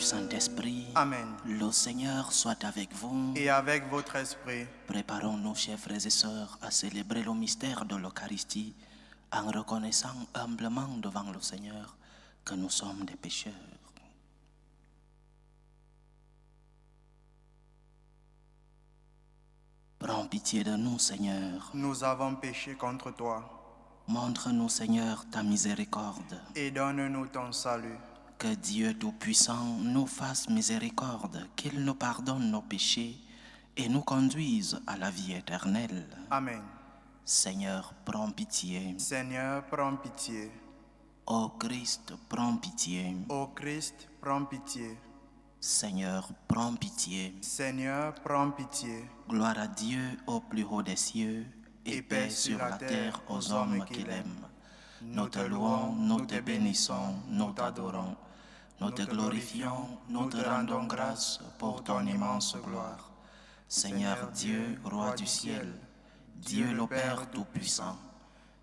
Saint-Esprit. Amen. Le Seigneur soit avec vous. Et avec votre esprit. Préparons-nous, chers frères et sœurs, à célébrer le mystère de l'Eucharistie en reconnaissant humblement devant le Seigneur que nous sommes des pécheurs. Prends pitié de nous, Seigneur. Nous avons péché contre toi. Montre-nous, Seigneur, ta miséricorde. Et donne-nous ton salut. Que Dieu Tout-Puissant nous fasse miséricorde, qu'il nous pardonne nos péchés et nous conduise à la vie éternelle. Amen. Seigneur, prends pitié. Seigneur, prends pitié. Ô Christ, prends pitié. Ô Christ, prends pitié. Seigneur, prends pitié. Seigneur, prends pitié. Gloire à Dieu au plus haut des cieux et paix sur la terre aux hommes qu'il aime. Nous te louons, nous te bénissons, nous t'adorons. Nous te glorifions, nous te rendons grâce pour ton immense gloire. Seigneur Dieu, Roi du ciel, Dieu le Père Tout-Puissant,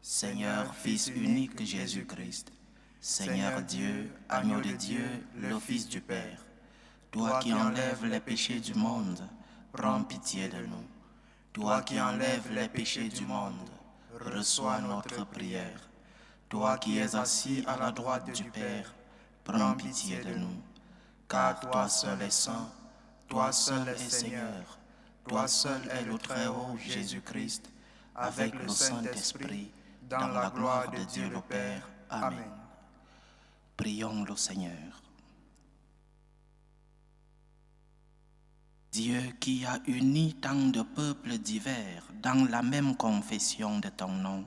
Seigneur Fils unique Jésus-Christ, Seigneur Dieu, Agneau de Dieu, le Fils du Père, toi qui enlèves les péchés du monde, prends pitié de nous. Toi qui enlèves les péchés du monde, reçois notre prière. Toi qui es assis à la droite du Père, prends pitié de nous. Car toi seul es saint, toi seul es Seigneur, toi seul est le Très-Haut Jésus-Christ, avec le Saint-Esprit, dans la gloire de Dieu le Père. Amen. Prions le Seigneur. Dieu qui a uni tant de peuples divers dans la même confession de ton nom,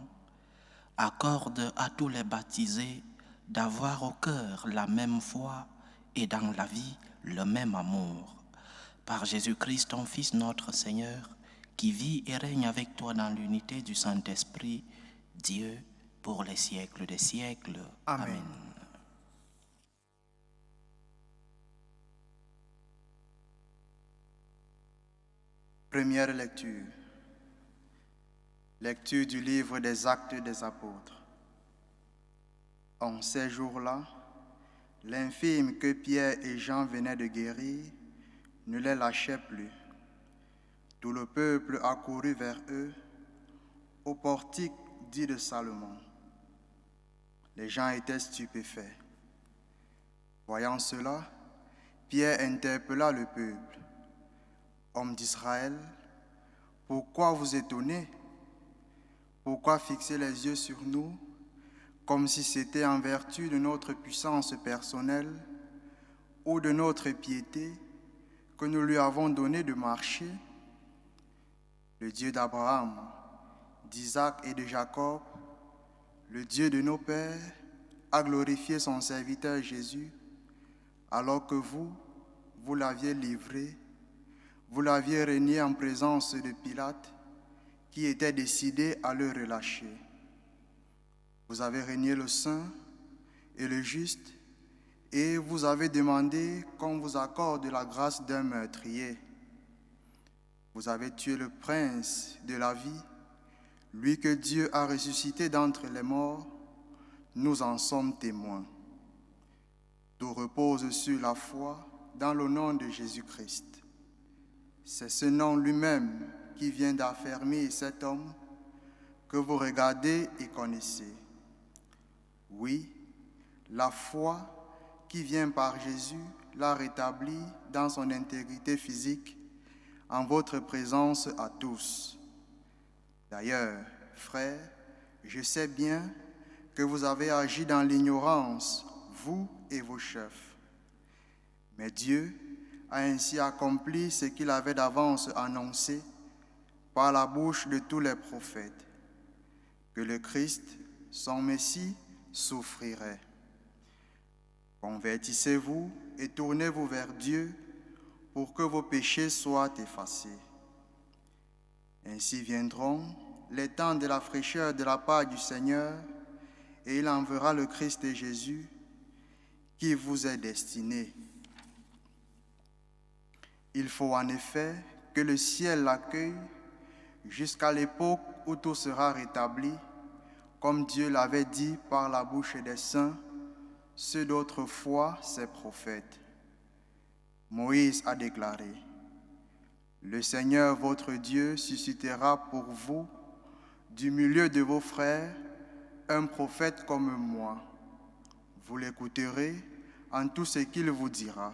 accorde à tous les baptisés d'avoir au cœur la même foi et dans la vie le même amour. Par Jésus-Christ, ton Fils, notre Seigneur, qui vit et règne avec toi dans l'unité du Saint-Esprit, Dieu, pour les siècles des siècles. Amen. Amen. Première lecture. Lecture du livre des Actes des Apôtres. En ces jours-là, l'infirme que Pierre et Jean venaient de guérir ne les lâchait plus. Tout le peuple accourut vers eux au portique dit de Salomon. Les gens étaient stupéfaits. Voyant cela, Pierre interpella le peuple. Hommes d'Israël, pourquoi vous étonnez? Pourquoi fixer les yeux sur nous, comme si c'était en vertu de notre puissance personnelle ou de notre piété que nous lui avons donné de marcher? Le Dieu d'Abraham, d'Isaac et de Jacob, le Dieu de nos pères, a glorifié son serviteur Jésus, alors que vous l'aviez livré. Vous l'aviez renié en présence de Pilate, qui était décidé à le relâcher. Vous avez renié le saint et le juste, et vous avez demandé qu'on vous accorde la grâce d'un meurtrier. Vous avez tué le prince de la vie, lui que Dieu a ressuscité d'entre les morts. Nous en sommes témoins. Tout repose sur la foi dans le nom de Jésus-Christ. C'est ce nom lui-même qui vient d'affermir cet homme que vous regardez et connaissez. Oui, la foi qui vient par Jésus l'a rétabli dans son intégrité physique en votre présence à tous. D'ailleurs, frères, je sais bien que vous avez agi dans l'ignorance, vous et vos chefs. Mais Dieu a ainsi accompli ce qu'il avait d'avance annoncé par la bouche de tous les prophètes, que le Christ, son Messie, souffrirait. Convertissez-vous et tournez-vous vers Dieu pour que vos péchés soient effacés. Ainsi viendront les temps de la fraîcheur de la part du Seigneur, et il enverra le Christ et Jésus qui vous est destiné. Il faut en effet que le ciel l'accueille jusqu'à l'époque où tout sera rétabli, comme Dieu l'avait dit par la bouche des saints, ceux d'autrefois, ses prophètes. Moïse a déclaré, « Le Seigneur votre Dieu suscitera pour vous, du milieu de vos frères, un prophète comme moi. Vous l'écouterez en tout ce qu'il vous dira.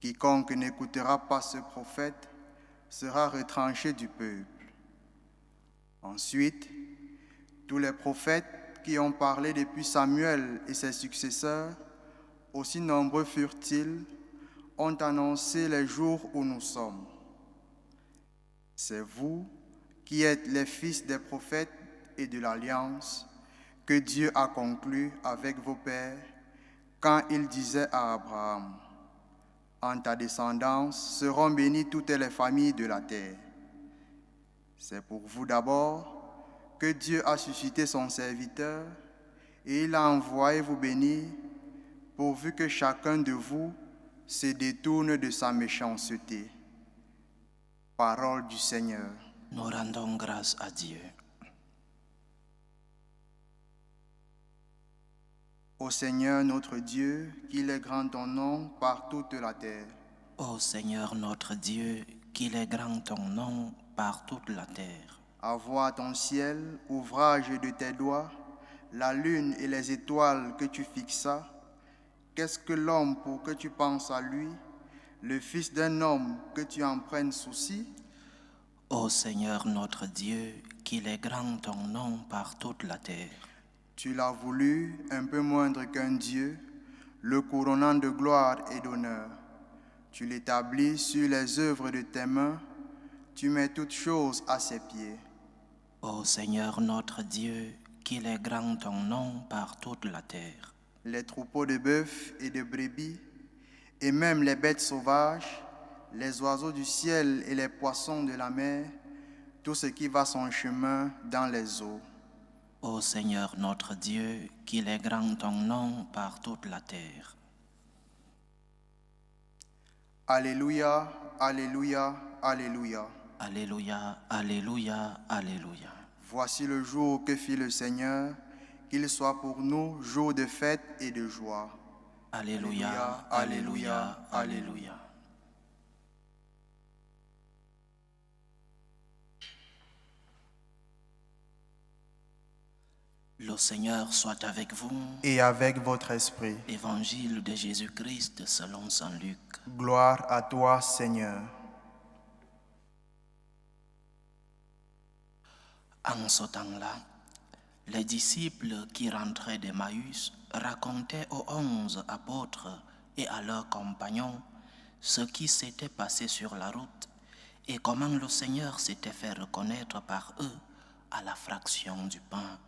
Quiconque n'écoutera pas ce prophète sera retranché du peuple. » Ensuite, tous les prophètes qui ont parlé depuis Samuel et ses successeurs, aussi nombreux furent-ils, ont annoncé les jours où nous sommes. C'est vous qui êtes les fils des prophètes et de l'alliance que Dieu a conclue avec vos pères quand il disait à Abraham, « En ta descendance seront bénies toutes les familles de la terre. » C'est pour vous d'abord que Dieu a suscité son serviteur et il a envoyé vous bénir, pourvu que chacun de vous se détourne de sa méchanceté. Parole du Seigneur. Nous rendons grâce à Dieu. Ô Seigneur notre Dieu, qu'il est grand ton nom par toute la terre. Ô Seigneur notre Dieu, qu'il est grand ton nom par toute la terre. À voir ton ciel, ouvrage de tes doigts, la lune et les étoiles que tu fixas. Qu'est-ce que l'homme pour que tu penses à lui, le fils d'un homme que tu en prennes souci? Ô Seigneur notre Dieu, qu'il est grand ton nom par toute la terre. Tu l'as voulu un peu moindre qu'un Dieu, le couronnant de gloire et d'honneur. Tu l'établis sur les œuvres de tes mains, tu mets toutes choses à ses pieds. Ô Seigneur notre Dieu, qu'il est grand ton nom par toute la terre. Les troupeaux de bœufs et de brebis, et même les bêtes sauvages, les oiseaux du ciel et les poissons de la mer, tout ce qui va son chemin dans les eaux. Ô Seigneur notre Dieu, qu'il est grand ton nom par toute la terre. Alléluia, Alléluia, Alléluia. Alléluia, Alléluia, Alléluia. Voici le jour que fit le Seigneur, qu'il soit pour nous jour de fête et de joie. Alléluia, Alléluia, Alléluia. Le Seigneur soit avec vous. Et avec votre esprit. Évangile de Jésus-Christ selon saint Luc. Gloire à toi, Seigneur. En ce temps-là, les disciples qui rentraient d'Emmaüs racontaient aux 11 apôtres et à leurs compagnons ce qui s'était passé sur la route et comment le Seigneur s'était fait reconnaître par eux à la fraction du pain.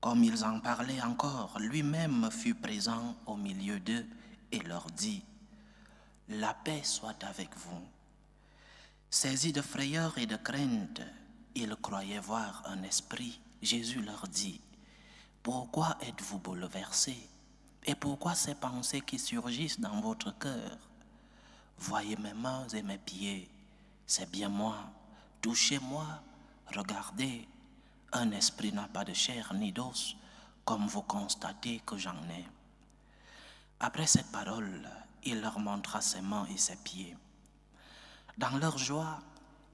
Comme ils en parlaient encore, lui-même fut présent au milieu d'eux et leur dit, « La paix soit avec vous. » Saisis de frayeur et de crainte, ils croyaient voir un esprit. Jésus leur dit, « Pourquoi êtes-vous bouleversés? Et pourquoi ces pensées qui surgissent dans votre cœur? Voyez mes mains et mes pieds, c'est bien moi. Touchez-moi, regardez. Un esprit n'a pas de chair ni d'os, comme vous constatez que j'en ai. » Après cette parole, il leur montra ses mains et ses pieds. Dans leur joie,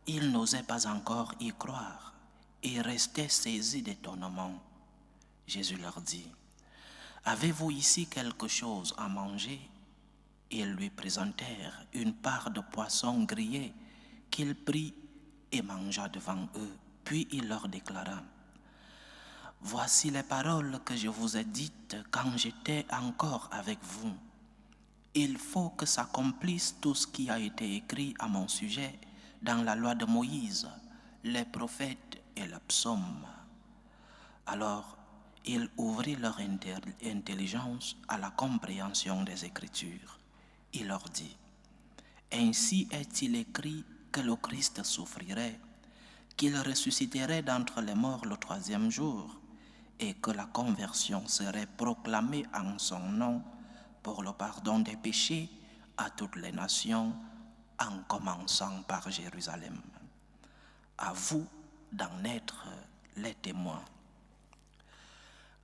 ils n'osaient pas encore y croire et restaient saisis d'étonnement. Jésus leur dit, « Avez-vous ici quelque chose à manger? » Ils lui présentèrent une part de poisson grillé qu'il prit et mangea devant eux. Puis il leur déclara, « Voici les paroles que je vous ai dites quand j'étais encore avec vous. Il faut que s'accomplisse tout ce qui a été écrit à mon sujet dans la loi de Moïse, les prophètes et les psaumes. » Alors, il ouvrit leur intelligence à la compréhension des Écritures. Il leur dit, « Ainsi est-il écrit que le Christ souffrirait, qu'il ressusciterait d'entre les morts le 3e jour, et que la conversion serait proclamée en son nom pour le pardon des péchés à toutes les nations, en commençant par Jérusalem. À vous d'en être les témoins. »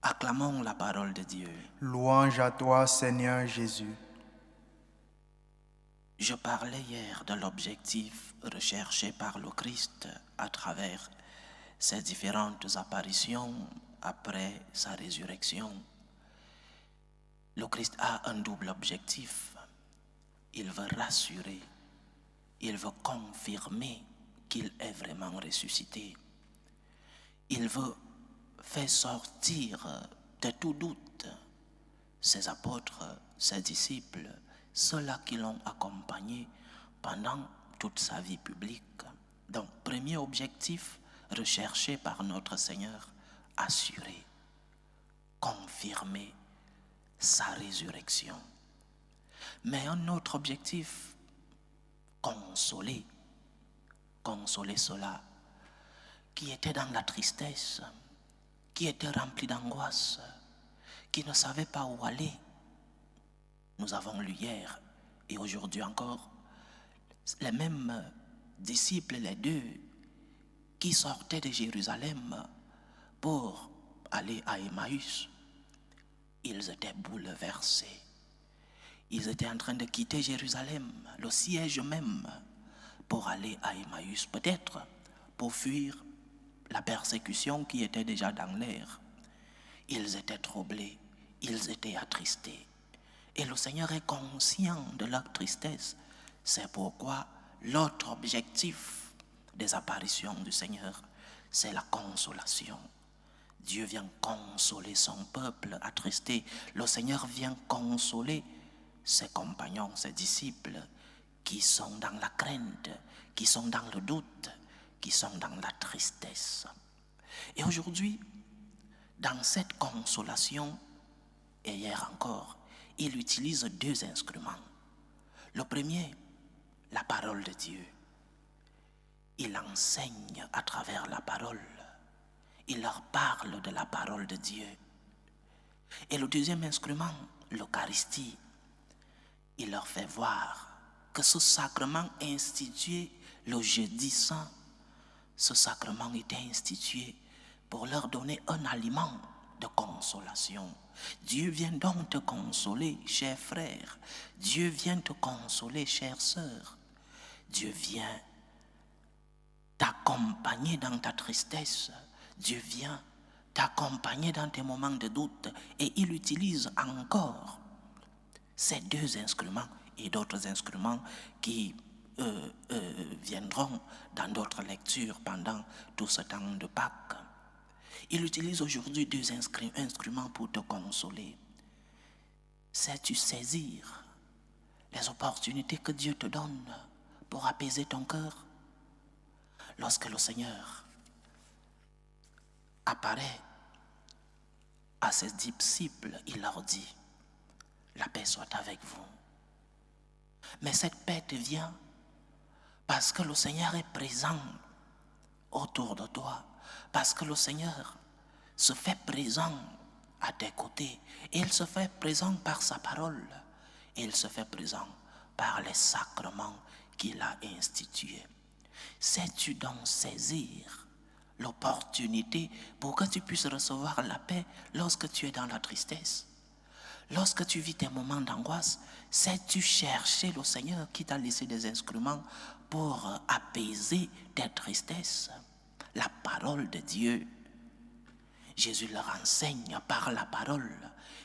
Acclamons la parole de Dieu. Louange à toi, Seigneur Jésus. Je parlais hier de l'objectif recherché par le Christ à travers ses différentes apparitions après sa résurrection. Le Christ a un double objectif. Il veut rassurer, il veut confirmer qu'il est vraiment ressuscité. Il veut faire sortir de tout doute ses apôtres, ses disciples, ceux-là qui l'ont accompagné pendant toute sa vie publique. Donc, premier objectif recherché par notre Seigneur, assurer, confirmer sa résurrection. Mais un autre objectif, consoler ceux-là qui étaient dans la tristesse, qui étaient remplis d'angoisse, qui ne savaient pas où aller. Nous avons lu hier et aujourd'hui encore les mêmes disciples, les deux, qui sortaient de Jérusalem pour aller à Emmaüs. Ils étaient bouleversés. Ils étaient en train de quitter Jérusalem, le siège même, pour aller à Emmaüs, peut-être pour fuir la persécution qui était déjà dans l'air. Ils étaient troublés, ils étaient attristés. Et le Seigneur est conscient de leur tristesse. C'est pourquoi l'autre objectif des apparitions du Seigneur, c'est la consolation. Dieu vient consoler son peuple attristé. Le Seigneur vient consoler ses compagnons, ses disciples, qui sont dans la crainte, qui sont dans le doute, qui sont dans la tristesse. Et aujourd'hui, dans cette consolation, et hier encore, il utilise deux instruments. Le premier, la parole de Dieu. Il enseigne à travers la parole. Il leur parle de la parole de Dieu. Et le deuxième instrument, l'Eucharistie. Il leur fait voir que ce sacrement institué le jeudi saint, ce sacrement était institué pour leur donner un aliment de consolation. Dieu vient donc te consoler, chers frères. Dieu vient te consoler, chères sœurs. Dieu vient t'accompagner dans ta tristesse. Dieu vient t'accompagner dans tes moments de doute. Et il utilise encore ces deux instruments et d'autres instruments qui viendront dans d'autres lectures pendant tout ce temps de Pâques. Il utilise aujourd'hui deux instruments pour te consoler. Sais-tu saisir les opportunités que Dieu te donne pour apaiser ton cœur? Lorsque le Seigneur apparaît à ses disciples, il leur dit: la paix soit avec vous. Mais cette paix te vient parce que le Seigneur est présent autour de toi, parce que le Seigneur se fait présent à tes côtés. Et il se fait présent par sa parole. Et il se fait présent par les sacrements qu'il a institués. Sais-tu donc saisir l'opportunité pour que tu puisses recevoir la paix lorsque tu es dans la tristesse? Lorsque tu vis tes moments d'angoisse, sais-tu chercher le Seigneur qui t'a laissé des instruments pour apaiser tes tristesses? La parole de Dieu. Jésus leur enseigne par la parole.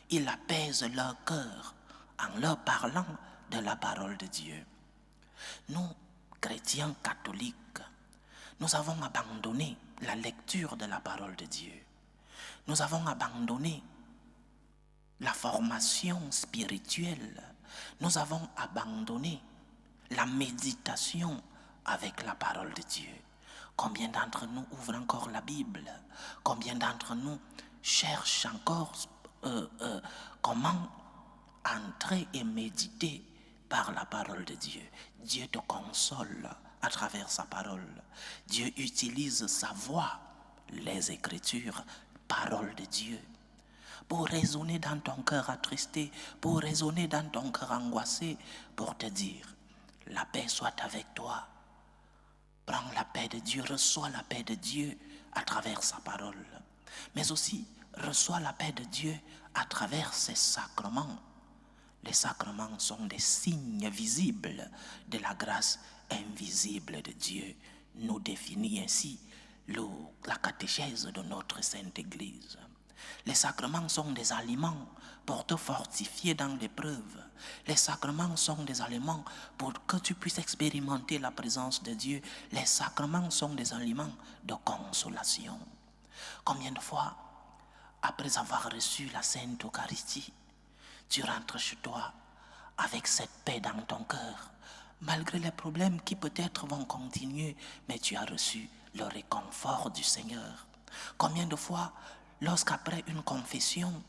Il apaise leur cœur en leur parlant de la parole de Dieu. Nous, chrétiens catholiques, nous avons abandonné la lecture de la parole de Dieu. Nous avons abandonné la formation spirituelle. Nous avons abandonné la méditation avec la parole de Dieu. Combien d'entre nous ouvrent encore la Bible? Combien d'entre nous cherchent encore comment entrer et méditer par la parole de Dieu? Dieu te console à travers sa parole. Dieu utilise sa voix, les Écritures, parole de Dieu, pour résonner dans ton cœur attristé, pour résonner dans ton cœur angoissé, pour te dire: la paix soit avec toi. Prends la paix de Dieu, reçois la paix de Dieu à travers sa parole. Mais aussi, reçois la paix de Dieu à travers ses sacrements. Les sacrements sont des signes visibles de la grâce invisible de Dieu, nous définit ainsi la catéchèse de notre Sainte Église. Les sacrements sont des aliments pour te fortifier dans l'épreuve. Les sacrements sont des aliments pour que tu puisses expérimenter la présence de Dieu. Les sacrements sont des aliments de consolation. Combien de fois, après avoir reçu la Sainte Eucharistie, tu rentres chez toi avec cette paix dans ton cœur, malgré les problèmes qui peut-être vont continuer, mais tu as reçu le réconfort du Seigneur. Combien de fois, lorsqu'après une confession,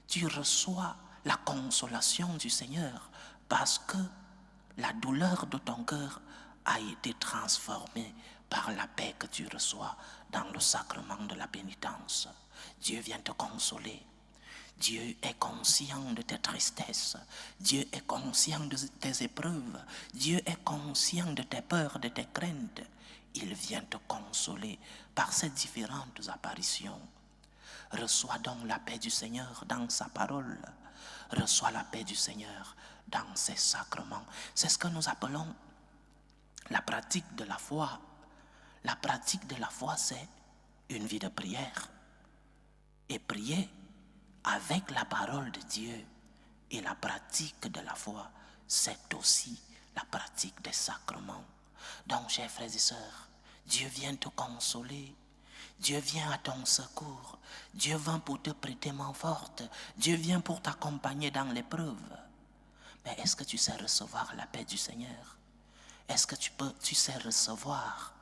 tu reçois la consolation du Seigneur parce que la douleur de ton cœur a été transformée par la paix que tu reçois dans le sacrement de la pénitence. Dieu vient te consoler. Dieu est conscient de tes tristesses. Dieu est conscient de tes épreuves. Dieu est conscient de tes peurs, de tes craintes. Il vient te consoler par ces différentes apparitions. Reçois donc la paix du Seigneur dans sa parole. Reçois la paix du Seigneur dans ses sacrements. C'est ce que nous appelons la pratique de la foi. La pratique de la foi, c'est une vie de prière. Et prier avec la parole de Dieu et la pratique de la foi, c'est aussi la pratique des sacrements. Donc, chers frères et sœurs, Dieu vient te consoler. Dieu vient à ton secours. Dieu vient pour te prêter main forte. Dieu vient pour t'accompagner dans l'épreuve. Mais est-ce que tu sais recevoir la paix du Seigneur? Est-ce que tu sais recevoir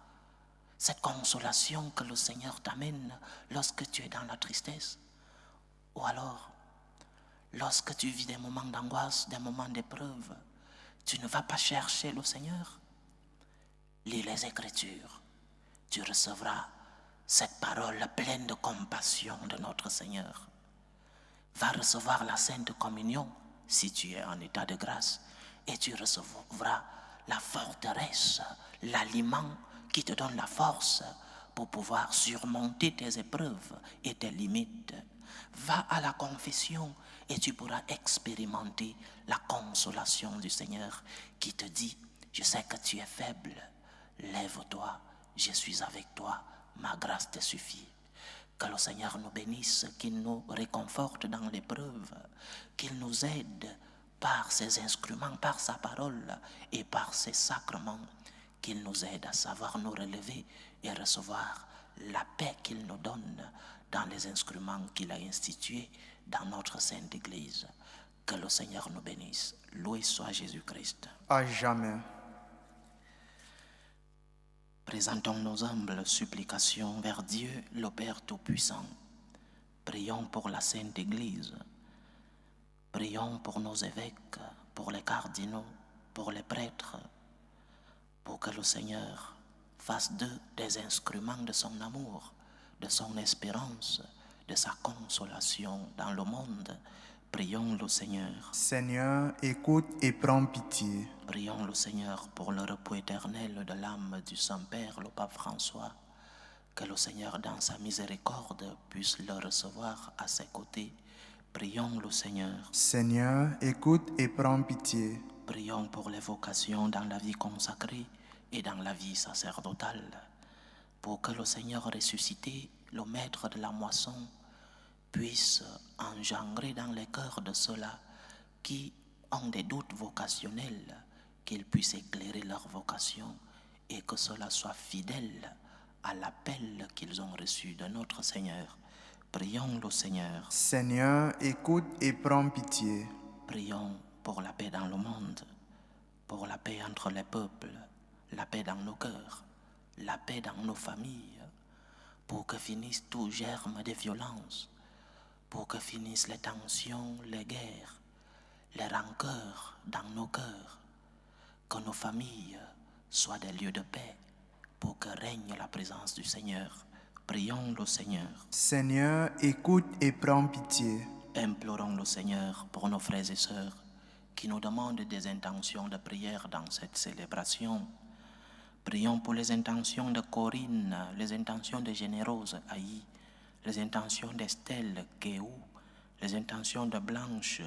cette consolation que le Seigneur t'amène lorsque tu es dans la tristesse? Ou alors, lorsque tu vis des moments d'angoisse, des moments d'épreuve, tu ne vas pas chercher le Seigneur? Lis les Écritures. Tu recevras cette parole pleine de compassion de notre Seigneur. Va recevoir la Sainte Communion si tu es en état de grâce et tu recevras la forteresse, l'aliment qui te donne la force pour pouvoir surmonter tes épreuves et tes limites. Va à la confession et tu pourras expérimenter la consolation du Seigneur qui te dit: je sais que tu es faible, lève-toi, je suis avec toi, ma grâce te suffit. Que le Seigneur nous bénisse, qu'il nous réconforte dans l'épreuve, qu'il nous aide par ses instruments, par sa parole et par ses sacrements, qu'il nous aide à savoir nous relever et recevoir la paix qu'il nous donne dans les instruments qu'il a institués dans notre Sainte Église. Que le Seigneur nous bénisse. Loué soit Jésus-Christ. À jamais. Présentons nos humbles supplications vers Dieu, le Père Tout-Puissant. Prions pour la Sainte Église. Prions pour nos évêques, pour les cardinaux, pour les prêtres, pour que le Seigneur fasse d'eux des instruments de son amour, de son espérance, de sa consolation dans le monde. Prions le Seigneur. Seigneur, écoute et prends pitié. Prions le Seigneur pour le repos éternel de l'âme du Saint-Père, le Pape François. Que le Seigneur, dans sa miséricorde, puisse le recevoir à ses côtés. Prions le Seigneur. Seigneur, écoute et prends pitié. Prions pour les vocations dans la vie consacrée et dans la vie sacerdotale. Pour que le Seigneur ressuscité, le maître de la moisson, puisse engendrer dans les cœurs de ceux-là qui ont des doutes vocationnels, qu'ils puissent éclairer leur vocation et que cela soit fidèle à l'appel qu'ils ont reçu de notre Seigneur. Prions le Seigneur. Seigneur, écoute et prends pitié. Prions pour la paix dans le monde, pour la paix entre les peuples, la paix dans nos cœurs, la paix dans nos familles, pour que finisse tout germe de violence, pour que finissent les tensions, les guerres, les rancœurs dans nos cœurs, que nos familles soient des lieux de paix, pour que règne la présence du Seigneur. Prions le Seigneur. Seigneur, écoute et prends pitié. Implorons le Seigneur pour nos frères et sœurs qui nous demandent des intentions de prière dans cette célébration. Prions pour les intentions de Corinne, les intentions de Générose Haï, les intentions d'Estelle Kéou, les intentions de Blanche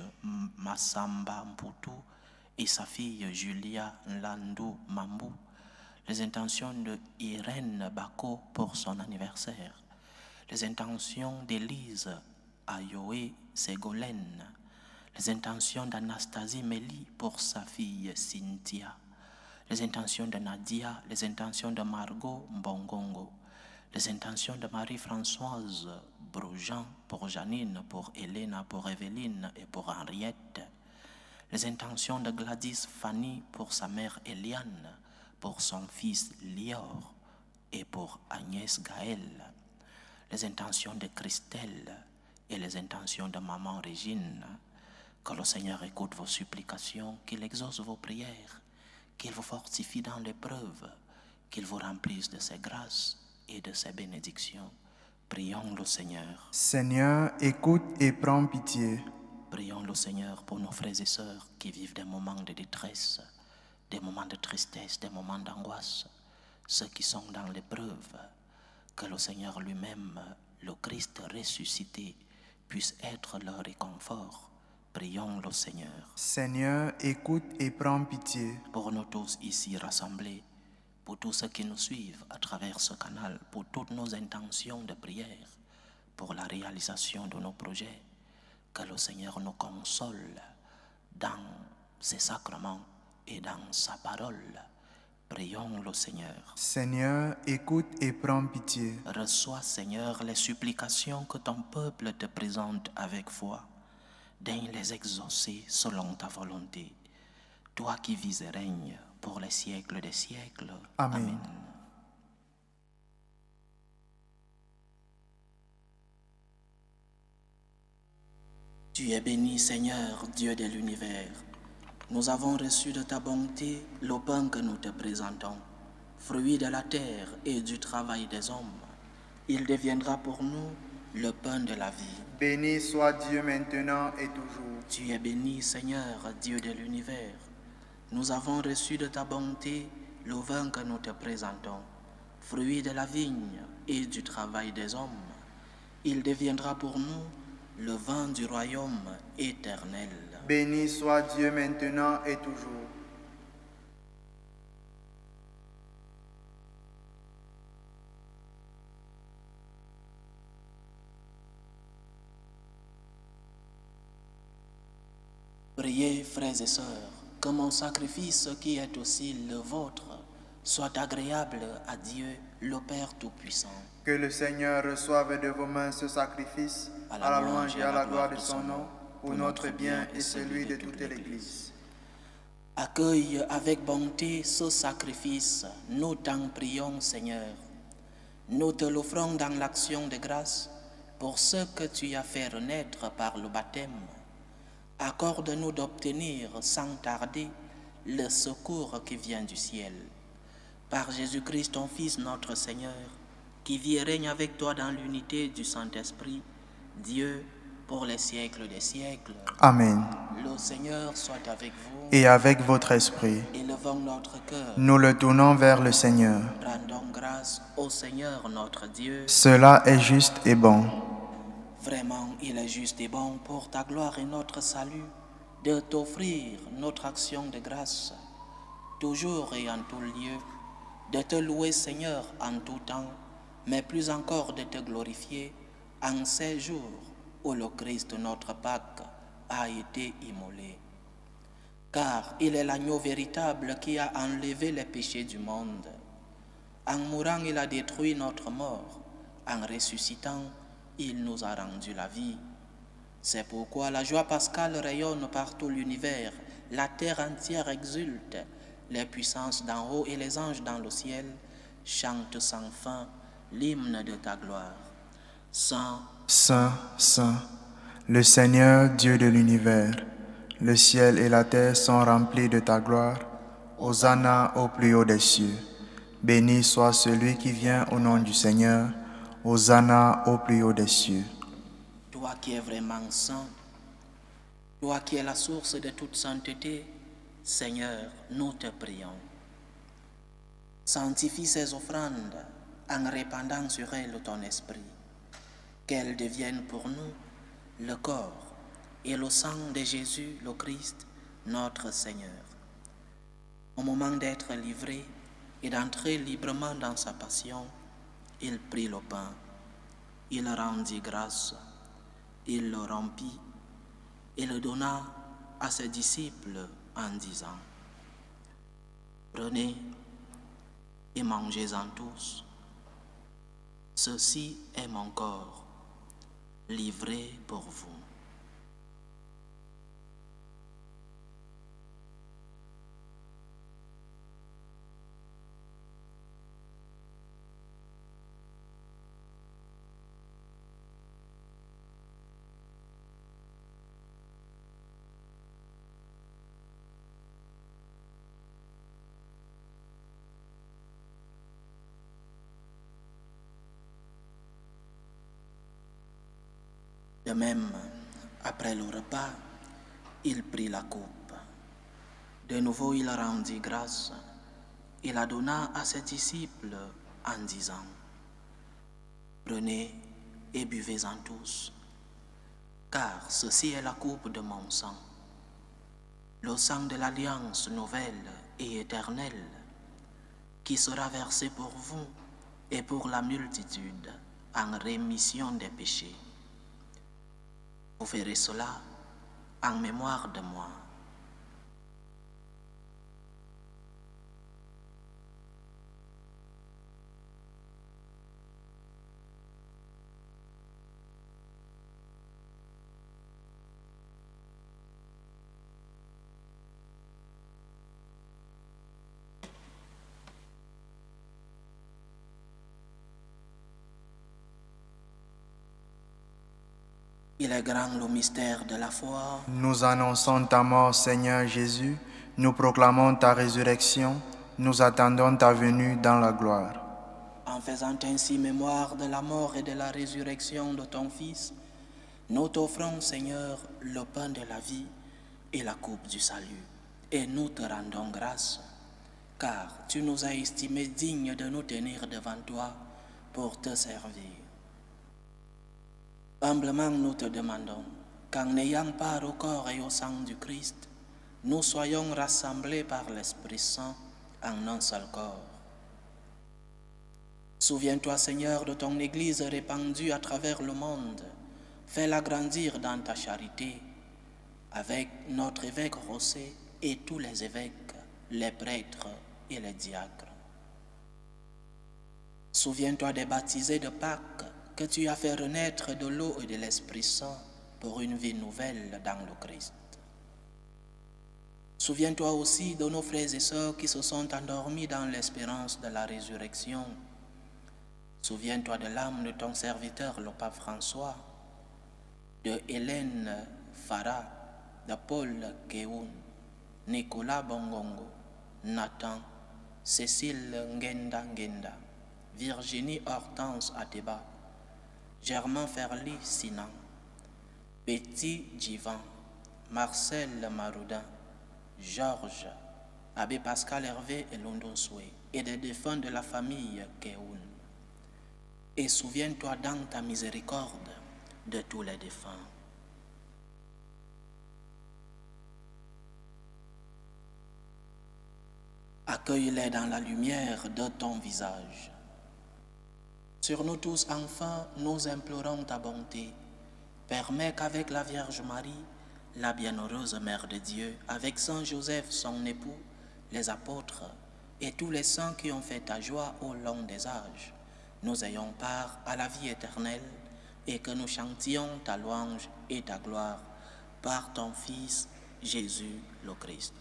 Massamba Mputu et sa fille Julia Nlandu Mambu, les intentions de Irène Bako pour son anniversaire, les intentions d'Élise Ayoé Ségolène, les intentions d'Anastasie Méli pour sa fille Cynthia, les intentions de Nadia, les intentions de Margot Mbongongo, les intentions de Marie-Françoise Broujean pour Janine, pour Hélène, pour Evelyne et pour Henriette, les intentions de Gladys Fanny pour sa mère Eliane, pour son fils Lior et pour Agnès Gaël, les intentions de Christelle et les intentions de maman Régine. Que le Seigneur écoute vos supplications, qu'il exauce vos prières, qu'il vous fortifie dans l'épreuve, qu'il vous remplisse de ses grâces et de ses bénédictions. Prions le Seigneur. Seigneur, écoute et prends pitié. Prions le Seigneur pour nos frères et sœurs qui vivent des moments de détresse, des moments de tristesse, des moments d'angoisse, ceux qui sont dans l'épreuve. Que le Seigneur lui-même, le Christ ressuscité, puisse être leur réconfort. Prions le Seigneur. Seigneur, écoute et prends pitié. Pour nous tous ici rassemblés, pour tous ceux qui nous suivent à travers ce canal, pour toutes nos intentions de prière, pour la réalisation de nos projets, que le Seigneur nous console dans ses sacrements et dans sa parole. Prions le Seigneur. Seigneur, écoute et prends pitié. Reçois, Seigneur, les supplications que ton peuple te présente avec foi. Daigne les exaucer selon ta volonté. Toi qui vis et règnes pour les siècles des siècles. Amen. Amen. Tu es béni, Seigneur, Dieu de l'univers. Nous avons reçu de ta bonté le pain que nous te présentons, fruit de la terre et du travail des hommes. Il deviendra pour nous le pain de la vie. Béni soit Dieu maintenant et toujours. Tu es béni, Seigneur, Dieu de l'univers. Nous avons reçu de ta bonté le vin que nous te présentons, fruit de la vigne et du travail des hommes. Il deviendra pour nous le vin du royaume éternel. Béni soit Dieu maintenant et toujours. Priez, frères et sœurs, que mon sacrifice qui est aussi le vôtre soit agréable à Dieu, le Père Tout-Puissant. Que le Seigneur reçoive de vos mains ce sacrifice à la louange et à la gloire de son nom, pour notre bien et celui de toute l'Église. Accueille avec bonté ce sacrifice, nous t'en prions, Seigneur. Nous te l'offrons dans l'action de grâce pour ce que tu as fait renaître par le baptême. Accorde-nous d'obtenir sans tarder le secours qui vient du ciel. Par Jésus-Christ, ton Fils, notre Seigneur, qui vit et règne avec toi dans l'unité du Saint-Esprit, Dieu, pour les siècles des siècles. Amen. Le Seigneur soit avec vous. Et avec votre esprit, Élevons notre cœur. nous le tournons vers le Seigneur. Rendons grâce au Seigneur notre Dieu. Cela est juste et bon. Vraiment, il est juste et bon pour ta gloire et notre salut de t'offrir notre action de grâce, toujours et en tout lieu, de te louer, Seigneur, en tout temps, mais plus encore de te glorifier en ces jours où le Christ, notre Pâque, a été immolé. Car il est l'agneau véritable qui a enlevé les péchés du monde. En mourant, il a détruit notre mort. En ressuscitant, il nous a rendu la vie. C'est pourquoi la joie pascale rayonne par tout l'univers, la terre entière exulte, les puissances d'en haut et les anges dans le ciel chantent sans fin l'hymne de ta gloire. Saint, Saint, Saint, le Seigneur Dieu de l'univers, le ciel et la terre sont remplis de ta gloire. Hosanna au plus haut des cieux. Béni soit celui qui vient au nom du Seigneur. Hosanna au plus haut des cieux. toi qui es vraiment saint, toi qui es la source de toute sainteté, Seigneur, nous te prions. Sanctifie ces offrandes en répandant sur elles ton esprit, qu'elles deviennent pour nous le corps et le sang de Jésus le Christ, notre Seigneur. Au moment d'être livré et d'entrer librement dans sa passion, il prit le pain, il rendit grâce, il le rompit et le donna à ses disciples en disant: Prenez et mangez-en tous. Ceci est mon corps, livré pour vous. De même, après le repas, il prit la coupe. De nouveau, il rendit grâce et la donna à ses disciples en disant: Prenez et buvez-en tous, car ceci est la coupe de mon sang, le sang de l'alliance nouvelle et éternelle, qui sera versé pour vous et pour la multitude en rémission des péchés. Vous ferez cela en mémoire de moi. Il est grand le mystère de la foi. Nous annonçons ta mort, Seigneur Jésus. Nous proclamons ta résurrection. Nous attendons ta venue dans la gloire. En faisant ainsi mémoire de la mort et de la résurrection de ton Fils, nous t'offrons, Seigneur, le pain de la vie et la coupe du salut. Et nous te rendons grâce, car tu nous as estimés dignes de nous tenir devant toi pour te servir. Humblement, nous te demandons qu'en n'ayant part au corps et au sang du Christ, nous soyons rassemblés par l'Esprit Saint en un seul corps. Souviens-toi, Seigneur, de ton Église répandue à travers le monde. Fais-la grandir dans ta charité, avec notre évêque Rossé et tous les évêques, les prêtres et les diacres. Souviens-toi des baptisés de Pâques que tu as fait renaître de l'eau et de l'Esprit Saint pour une vie nouvelle dans le Christ. Souviens-toi aussi de nos frères et sœurs qui se sont endormis dans l'espérance de la résurrection. Souviens-toi de l'âme de ton serviteur, le pape François, de Hélène Farah, de Paul Keoun, Nicolas Bongongo, Nathan, Cécile Ngenda Ngenda, Virginie Hortense Ateba, Germain Ferli Sinan, Betty Jivan, Marcel Maroudin, Georges, Abbé Pascal Hervé et London Soué, et des défunts de la famille Keoun. Et souviens-toi dans ta miséricorde de tous les défunts. Accueille-les dans la lumière de ton visage. Sur nous tous, enfin, nous implorons ta bonté. Permets qu'avec la Vierge Marie, la bienheureuse Mère de Dieu, avec Saint Joseph, son époux, les apôtres et tous les saints qui ont fait ta joie au long des âges, nous ayons part à la vie éternelle et que nous chantions ta louange et ta gloire par ton Fils, Jésus le Christ.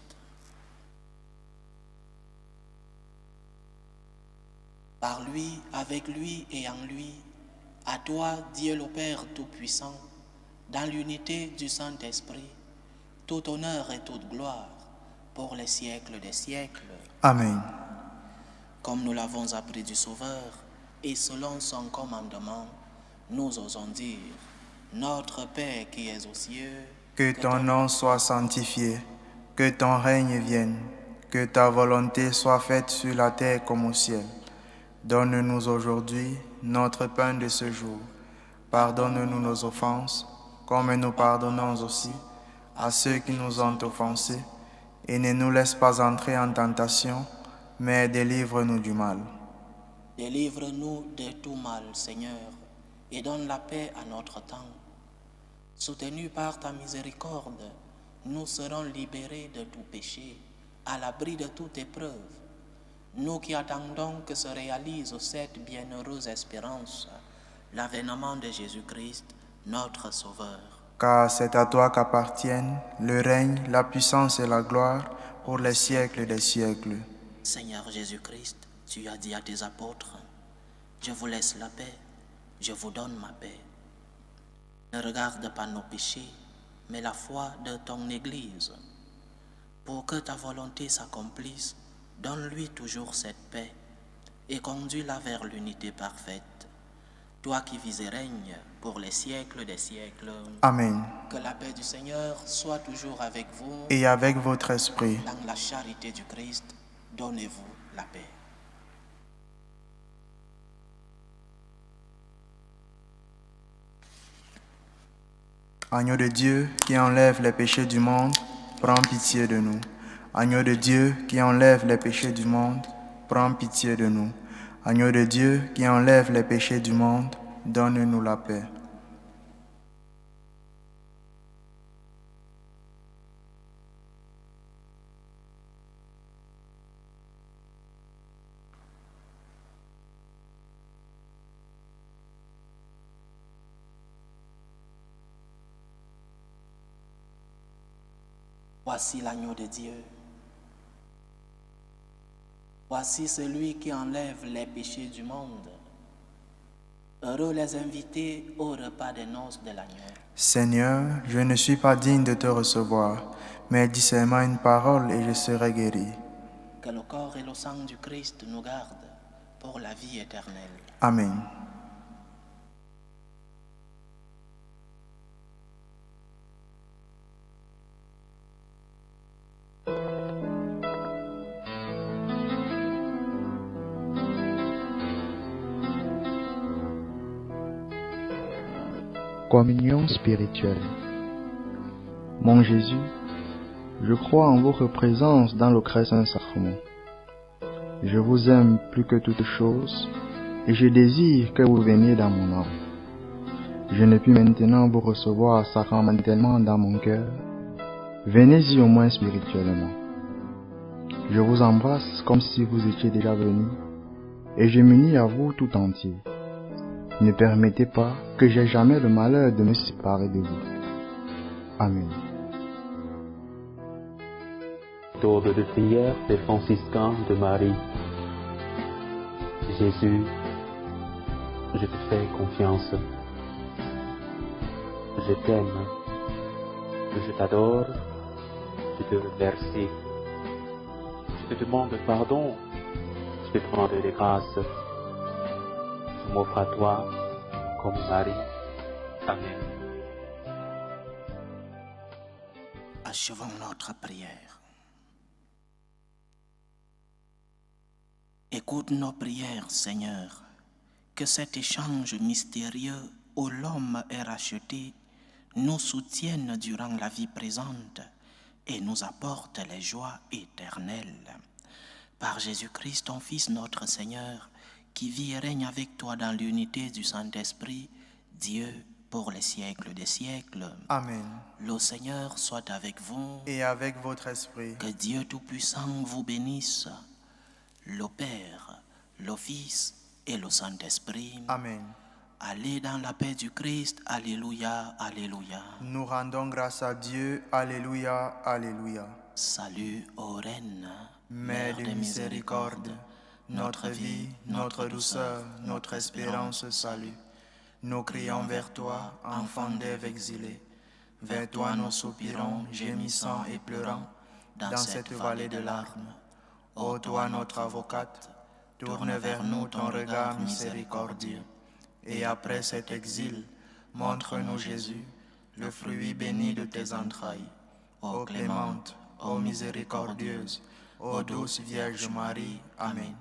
Par lui, avec lui et en lui, à toi, Dieu le Père Tout-Puissant, dans l'unité du Saint-Esprit, tout honneur et toute gloire pour les siècles des siècles. Amen. Comme nous l'avons appris du Sauveur, et selon son commandement, nous osons dire: Notre Père qui es aux cieux, que ton nom soit sanctifié, que ton règne vienne, que ta volonté soit faite sur la terre comme au ciel. Donne-nous aujourd'hui notre pain de ce jour. Pardonne-nous nos offenses, comme nous pardonnons aussi à ceux qui nous ont offensés, et ne nous laisse pas entrer en tentation, mais délivre-nous du mal. Délivre-nous de tout mal, Seigneur, et donne la paix à notre temps. Soutenus par ta miséricorde, nous serons libérés de tout péché, à l'abri de toute épreuve. Nous qui attendons que se réalise cette bienheureuse espérance, l'avènement de Jésus-Christ, notre Sauveur. Car c'est à toi qu'appartiennent le règne, la puissance et la gloire pour les siècles des siècles. Seigneur Jésus-Christ, tu as dit à tes apôtres, « Je vous laisse la paix, je vous donne ma paix. » Ne regarde pas nos péchés, mais la foi de ton Église. Pour que ta volonté s'accomplisse, donne-lui toujours cette paix et conduis-la vers l'unité parfaite. Toi qui vis et règnes pour les siècles des siècles. Amen. Que la paix du Seigneur soit toujours avec vous. Et avec votre esprit. Dans la charité du Christ, donnez-vous la paix. Agneau de Dieu qui enlève les péchés du monde, prends pitié de nous. Agneau de Dieu qui enlève les péchés du monde, prends pitié de nous. Agneau de Dieu qui enlève les péchés du monde, donne-nous la paix. Voici l'agneau de Dieu. Voici celui qui enlève les péchés du monde. Heureux les invités au repas des noces de l'agneau. Seigneur, je ne suis pas digne de te recevoir, mais dis seulement une parole et je serai guéri. Que le corps et le sang du Christ nous gardent pour la vie éternelle. Amen. Communion spirituelle. Mon Jésus, je crois en votre présence dans le très saint sacrement. Je vous aime plus que toute chose et je désire que vous veniez dans mon âme. Je ne puis maintenant vous recevoir sacramentellement dans mon cœur. Venez-y au moins spirituellement. Je vous embrasse comme si vous étiez déjà venu et je m'unis à vous tout entier. Ne permettez pas que j'aie jamais le malheur de me séparer de vous. Amen. Méthode de prière des franciscains de Marie. Jésus, je te fais confiance. Je t'aime. Je t'adore. Je te remercie. Je te demande pardon. Je te demande des grâces. Je m'offre à toi comme Marie. Amen. Achevons notre prière. Écoute nos prières, Seigneur, que cet échange mystérieux où l'homme est racheté nous soutienne durant la vie présente et nous apporte les joies éternelles. Par Jésus-Christ, ton Fils, notre Seigneur, qui vit et règne avec toi dans l'unité du Saint-Esprit, Dieu, pour les siècles des siècles. Amen. Le Seigneur soit avec vous. Et avec votre esprit. Que Dieu Tout-Puissant vous bénisse, le Père, le Fils et le Saint-Esprit. Amen. Allez dans la paix du Christ. Alléluia, alléluia. Nous rendons grâce à Dieu. Alléluia, alléluia. Salut ô Reine, Mère de miséricorde, notre vie, notre douceur, notre espérance, salut. Nous crions vers toi, enfant d'Ève exilé. Vers toi nous soupirons, gémissant et pleurant, dans cette vallée de larmes. Ô toi notre avocate, tourne vers nous ton regard miséricordieux. Et après cet exil, montre-nous Jésus, le fruit béni de tes entrailles. Ô clémente, ô miséricordieuse, ô douce Vierge Marie. Amen.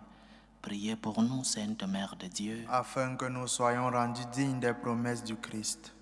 priez pour nous, Sainte Mère de Dieu, Afin que nous soyons rendus dignes des promesses du Christ.